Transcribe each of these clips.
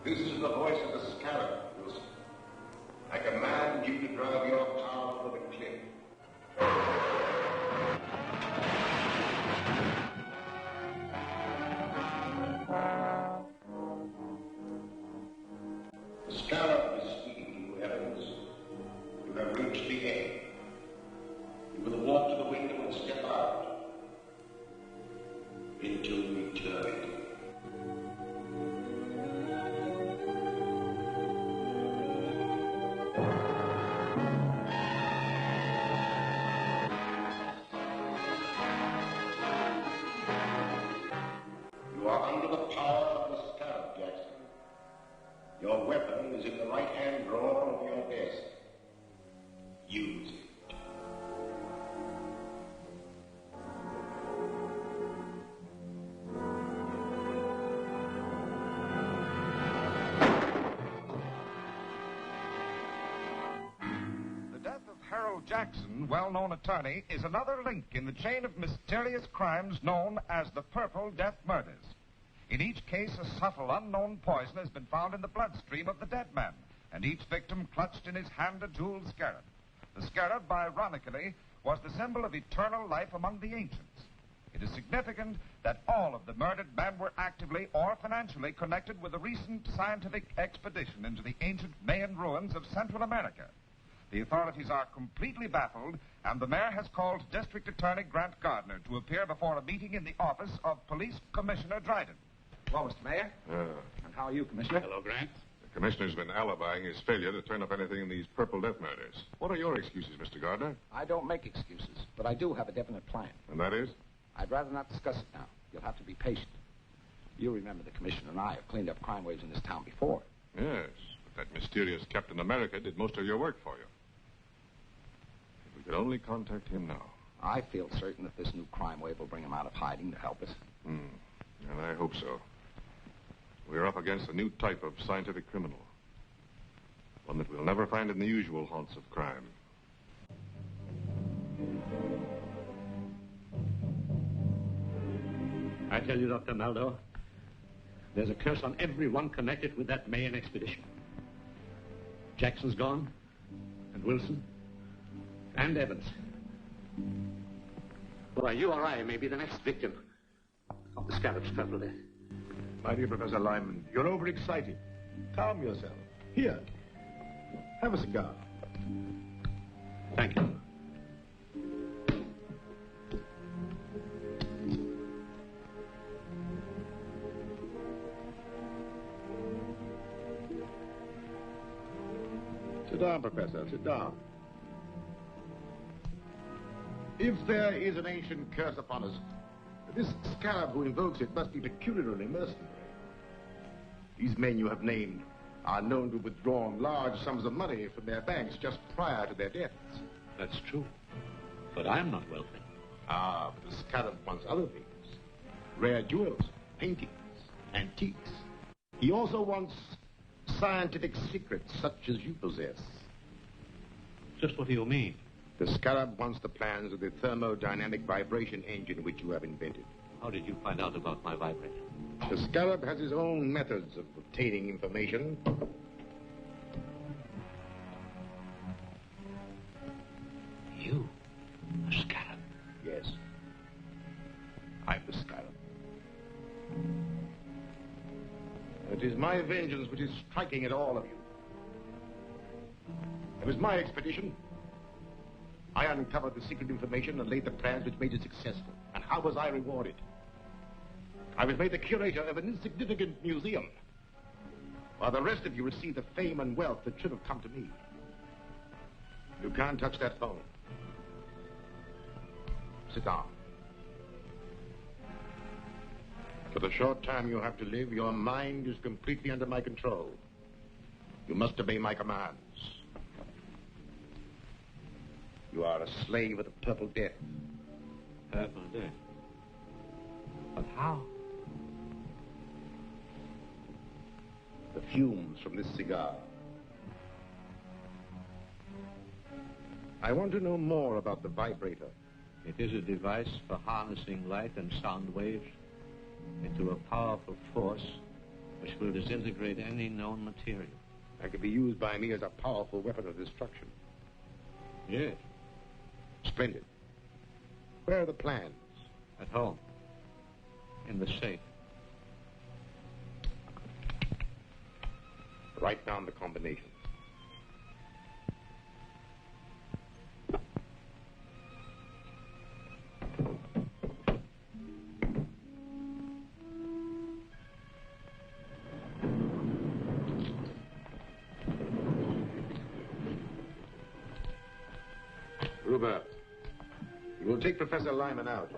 This is the voice of the scarab, Wilson. I command you to drive your car over the cliff. The scarab is speaking to you, Evans. You have reached the end. You will walk to the window and step out into eternity. You are under the power of the scarab, Jackson. Your weapon is in the right-hand drawer of your desk. Use it. The death of Harold Jackson, well-known attorney, is another link in the chain of mysterious crimes known as the Purple Death Murders. In each case, a subtle, unknown poison has been found in the bloodstream of the dead man, and each victim clutched in his hand a jeweled scarab. The scarab, ironically, was the symbol of eternal life among the ancients. It is significant that all of the murdered men were actively or financially connected with a recent scientific expedition into the ancient Mayan ruins of Central America. The authorities are completely baffled, and the mayor has called District Attorney Grant Gardner to appear before a meeting in the office of Police Commissioner Dryden. Well, Mr. Mayor. And how are you, Commissioner? Hello, Grant. The commissioner's been alibying his failure to turn up anything in these Purple Death Murders. What are your excuses, Mr. Gardner? I don't make excuses, but I do have a definite plan. And that is? I'd rather not discuss it now. You'll have to be patient. You remember the Commissioner and I have cleaned up crime waves in this town before. Yes, but that mysterious Captain America did most of your work for you. If we could only contact him now. I feel certain that this new crime wave will bring him out of hiding to help us. And I hope so. We're up against a new type of scientific criminal. One that we'll never find in the usual haunts of crime. I tell you, Dr. Maldo, there's a curse on everyone connected with that Mayan expedition. Jackson's gone, and Wilson, and Evans. Why, you or I may be the next victim of the scarab's purple death. My dear Professor Lyman, you're overexcited. Calm yourself. Here, have a cigar. Thank you. Sit down, Professor, sit down. If there is an ancient curse upon us, this scarab who invokes it must be peculiarly mercenary. These men you have named are known to have withdrawn large sums of money from their banks just prior to their deaths. That's true. But I'm not wealthy. Ah, but the scarab wants other things. Rare jewels, paintings, antiques. He also wants scientific secrets such as you possess. Just what do you mean? The scarab wants the plans of the thermodynamic vibration engine which you have invented. How did you find out about my vibrator? The Scarab has his own methods of obtaining information. You? The Scarab? Yes. I'm the Scarab. It is my vengeance which is striking at all of you. It was my expedition. I uncovered the secret information and laid the plans which made it successful. And how was I rewarded? I was made the curator of an insignificant museum, while the rest of you received the fame and wealth that should have come to me. You can't touch that phone. Sit down. For the short time you have to live, your mind is completely under my control. You must obey my commands. You are a slave of the Purple Death. Purple Death? But how? The fumes from this cigar. I want to know more about the vibrator. It is a device for harnessing light and sound waves into a powerful force which will disintegrate any known material. That could be used by me as a powerful weapon of destruction. Yes. Splendid. Where are the plans? At home. In the safe. Write down the combination. Ruber, you will take Professor Lyman out.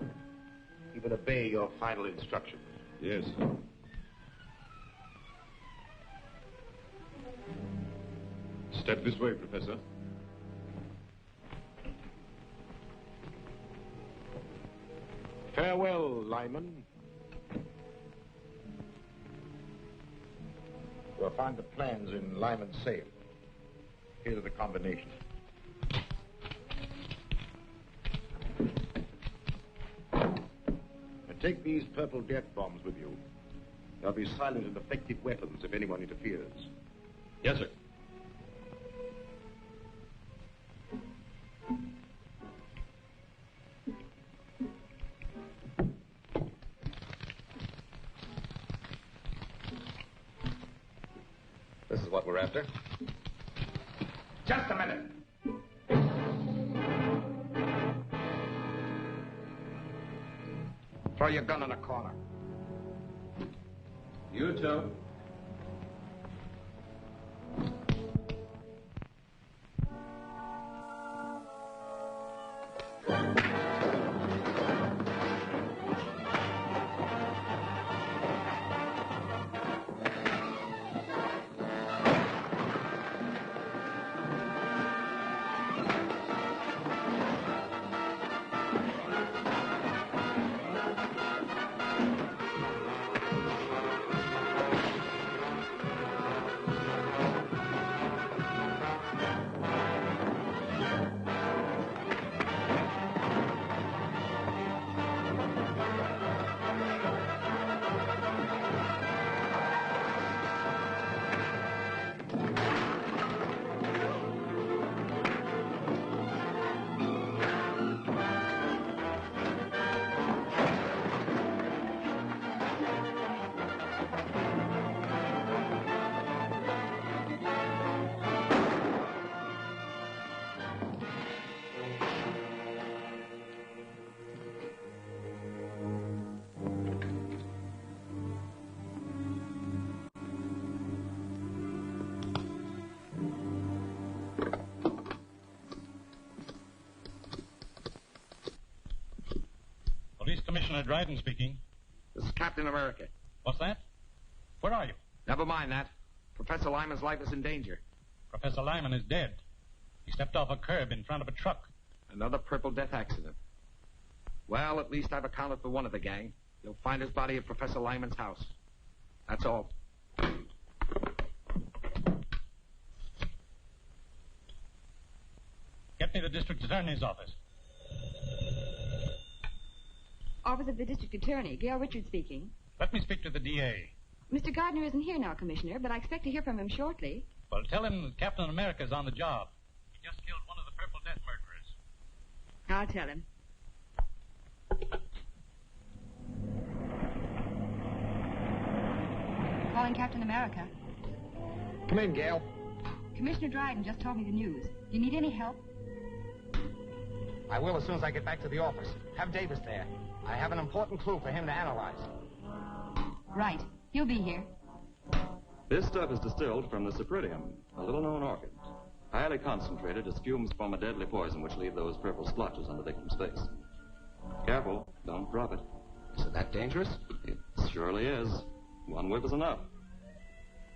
He will obey your final instructions. Yes, sir. Step this way, Professor. Farewell, Lyman. You'll find the plans in Lyman's safe. Here are the combinations. And take these Purple Death bombs with you. They'll be silent and effective weapons if anyone interferes. Yes, sir. This is what we're after. Just a minute. Throw your gun in a corner. You too. Police Commissioner Dryden speaking. This is Captain America. What's that? Where are you? Never mind that. Professor Lyman's life is in danger. Professor Lyman is dead. He stepped off a curb in front of a truck. Another Purple Death accident. Well, at least I've accounted for one of the gang. You'll find his body at Professor Lyman's house. That's all. Get me the district attorney's office. Office of the District Attorney. Gail Richards speaking. Let me speak to the DA. Mr. Gardner isn't here now, Commissioner, but I expect to hear from him shortly. Well, tell him that Captain America's on the job. He just killed one of the Purple Death murderers. I'll tell him. Calling Captain America. Come in, Gail. Commissioner Dryden just told me the news. Do you need any help? I will as soon as I get back to the office. Have Davis there. I have an important clue for him to analyze. Right. He'll be here. This stuff is distilled from the cypripedium, a little-known orchid. Highly concentrated as fumes form a deadly poison which leave those purple splotches on the victim's face. Careful, don't drop it. Is it that dangerous? It surely is. One whiff is enough.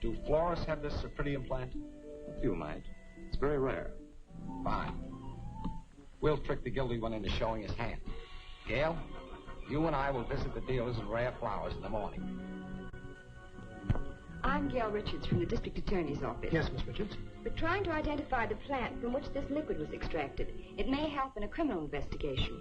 Do florists have this cypripedium plant? A few might. It's very rare. Fine. We'll trick the guilty one into showing his hand. Gail, you and I will visit the dealers in rare flowers in the morning. I'm Gail Richards from the District Attorney's Office. Yes, Miss Richards? We're trying to identify the plant from which this liquid was extracted. It may help in a criminal investigation.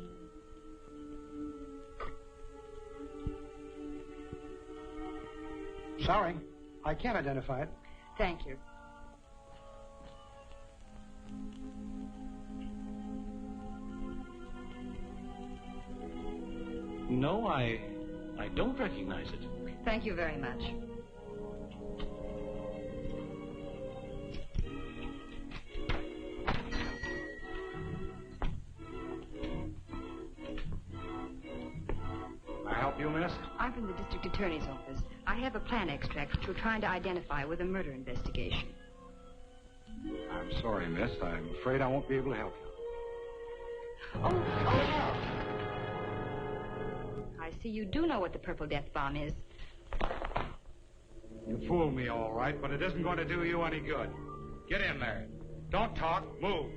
Sorry, I can't identify it. Thank you. No, I don't recognize it. Thank you very much. May I help you, miss? I'm from the District Attorney's Office. I have a plant extract which we're trying to identify with a murder investigation. I'm sorry, miss. I'm afraid I won't be able to help you. Oh, no! I see you do know what the Purple Death Bomb is. You fooled me, all right, but it isn't going to do you any good. Get in there. Don't talk. Move.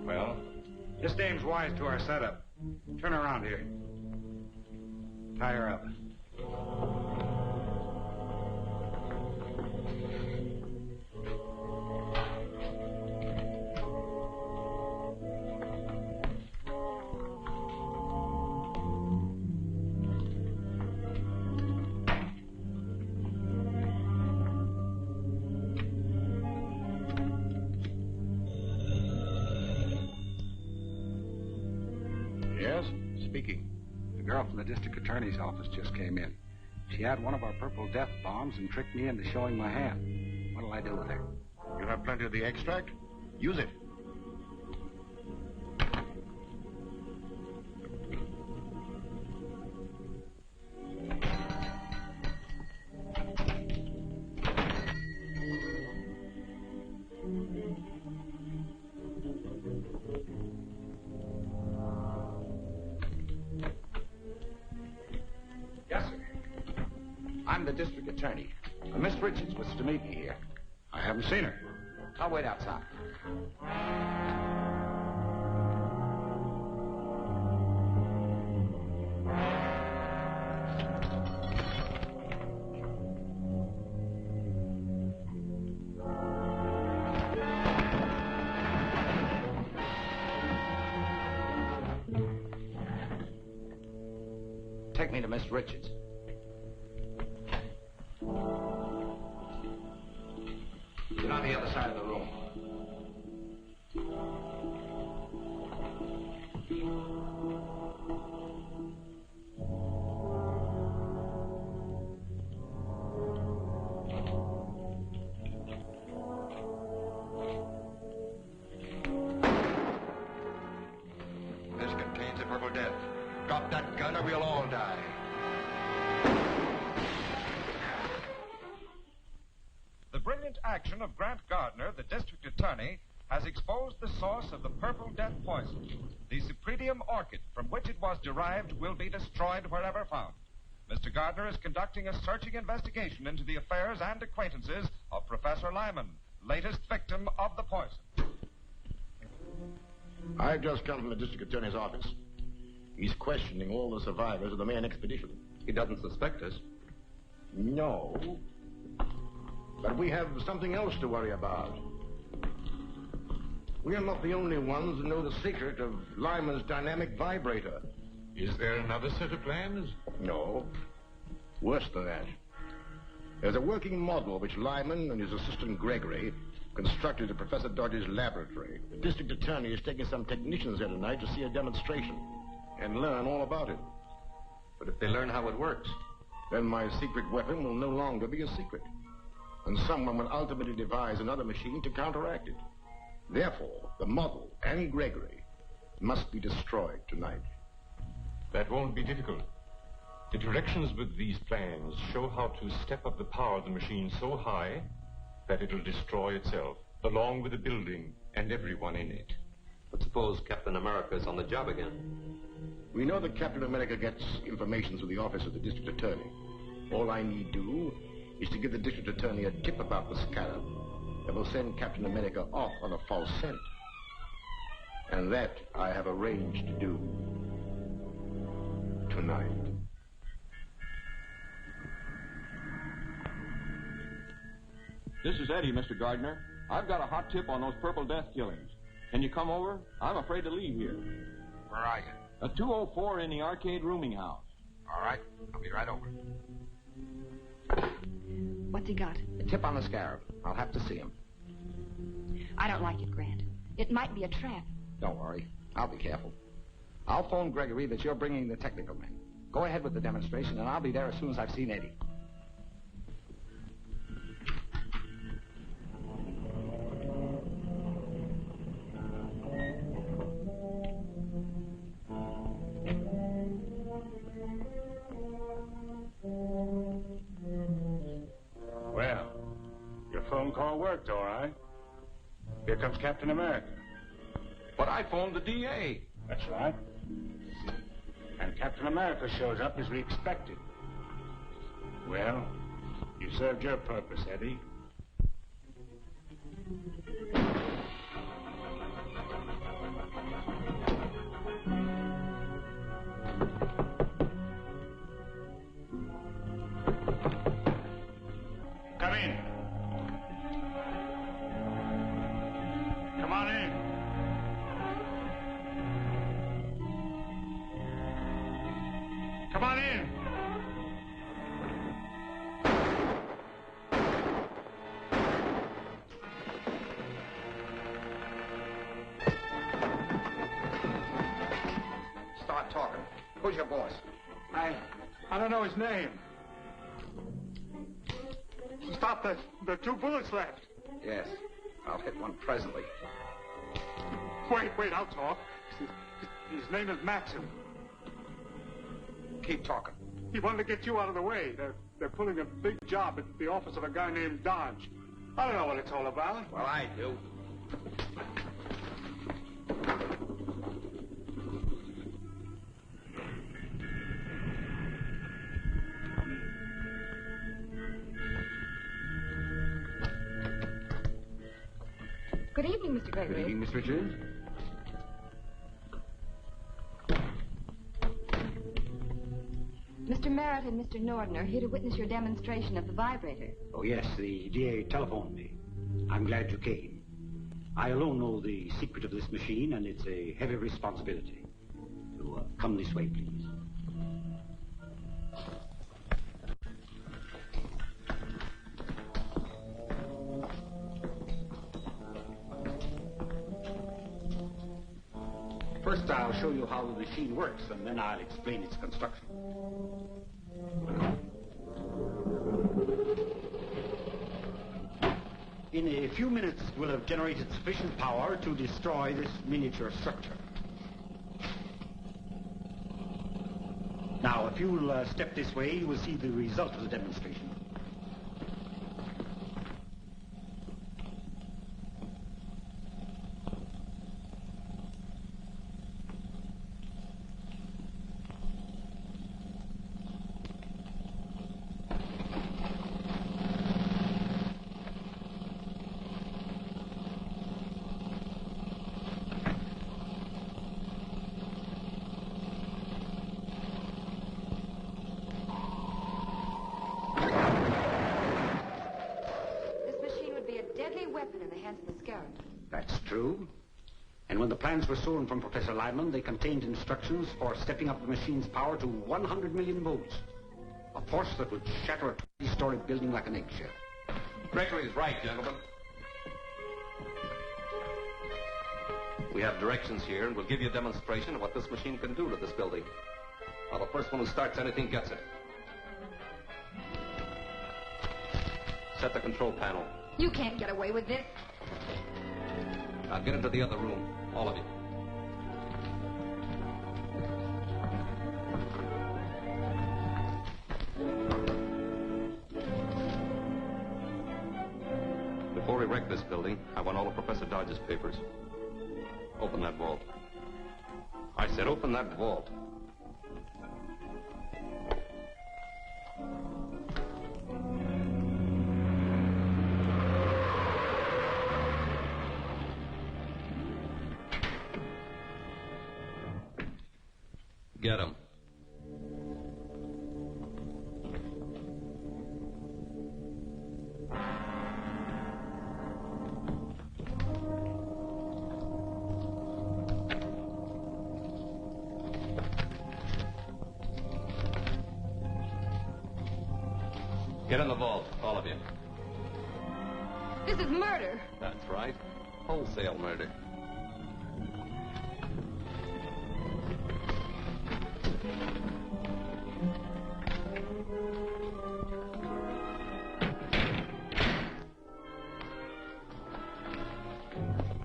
Well, this dame's wise to our setup. Turn her around here. Tie her up. Yes, speaking. The girl from the district attorney's office just came in. She had one of our Purple Death bombs and tricked me into showing my hand. What'll I do with her? You have plenty of the extract? Use it. Yes, sir. I'm the district attorney. Miss Richards was to meet me here. I haven't seen her. I'll wait outside. Take me to Miss Richards. Get on the other side of the room. This contains the Purple Death. Drop that gun or we'll all die. The brilliant action of Grant Gardner, the district attorney, has exposed the source of the Purple Death poison. The cypripedium orchid from which it was derived will be destroyed wherever found. Mr. Gardner is conducting a searching investigation into the affairs and acquaintances of Professor Lyman, latest victim of the poison. I've just come from the district attorney's office. He's questioning all the survivors of the main expedition. He doesn't suspect us. No. But we have something else to worry about. We are not the only ones who know the secret of Lyman's dynamic vibrator. Is there another set of plans? No. Worse than that. There's a working model which Lyman and his assistant Gregory constructed at Professor Dodge's laboratory. The district attorney is taking some technicians there tonight to see a demonstration and learn all about it. But if they learn how it works, then my secret weapon will no longer be a secret. And someone will ultimately devise another machine to counteract it. Therefore, the model and Gregory must be destroyed tonight. That won't be difficult. The directions with these plans show how to step up the power of the machine so high that it'll destroy itself, along with the building and everyone in it. But suppose Captain America's on the job again? We know that Captain America gets information through the office of the district attorney. All I need do is to give the district attorney a tip about the scarab that will send Captain America off on a false scent. And that I have arranged to do tonight. This is Eddie, Mr. Gardner. I've got a hot tip on those Purple Death killings. Can you come over? I'm afraid to leave here. where are you? 204 in the arcade rooming house. All right, I'll be right over. What's he got? A tip on the scarab. I'll have to see him. I don't like it, Grant. It might be a trap. Don't worry. I'll be careful. I'll phone Gregory that you're bringing the technical men. Go ahead with the demonstration, and I'll be there as soon as I've seen Eddie. Well, your phone call worked, all right. Here comes Captain America. But I phoned the DA. That's right. And Captain America shows up as we expected. Well, you served your purpose, Eddie. Come in. Come on in. Come on in. Start talking. Who's your boss? I don't know his name. Stop the 2 bullets left. Yes, I'll hit one presently. Wait, I'll talk. His name is Maxim. Keep talking. He wanted to get you out of the way. They're pulling a big job at the office of a guy named Dodge. I don't know what it's all about. Well, I do. Good evening, Mr. Gregory. Good evening, Miss Richards. Mr. Merritt and Mr. Norden are here to witness your demonstration of the vibrator. Oh, yes, the DA telephoned me. I'm glad you came. I alone know the secret of this machine, and it's a heavy responsibility. So, come this way, please. First, I'll show you how the machine works, and then I'll explain its construction. In a few minutes, we'll have generated sufficient power to destroy this miniature structure. Now, if you'll step this way, you will see the result of the demonstration. Deadly weapon in the hands of the scarab. That's true. And when the plans were shown from Professor Lyman, they contained instructions for stepping up the machine's power to 100 million volts. A force that would shatter a 20-story building like an eggshell. Gregory's right, gentlemen. We have directions here, and we'll give you a demonstration of what this machine can do to this building. Now, the first one who starts anything gets it. Set the control panel. You can't get away with this. Now, get into the other room, all of you. Before we wreck this building, I want all of Professor Dodge's papers. Open that vault. I said open that vault. Get him. Get in the vault, all of you. This is murder. That's right. Wholesale murder.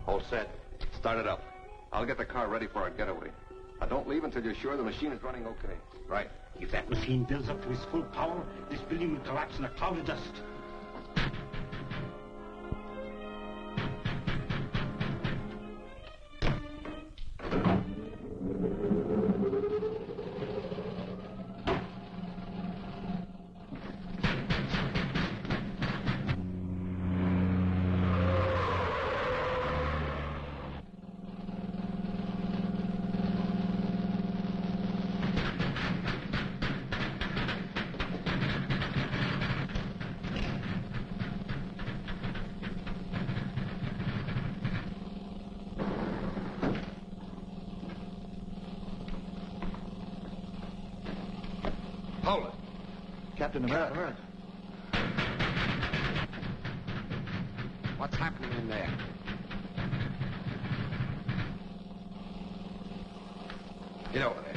All set. Start it up. I'll get the car ready for our getaway. Now, don't leave until you're sure the machine is running okay. Right. If that machine builds up to its full power, this building will collapse in a cloud of dust. Hold it. Captain America. What's happening in there? Get over there.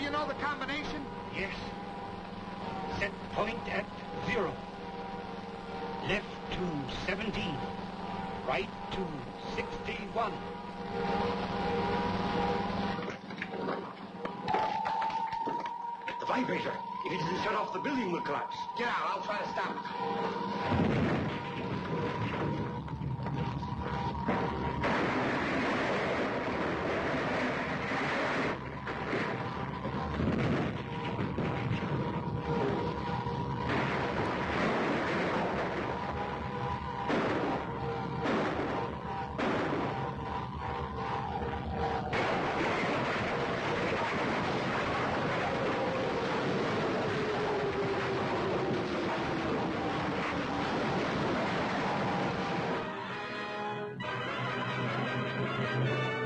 You know the combination? Yes. Set point at 0. Left to 17. Right to 61. The vibrator. If it isn't shut off, the building will collapse. Get out. I'll try to stop it. Thank you.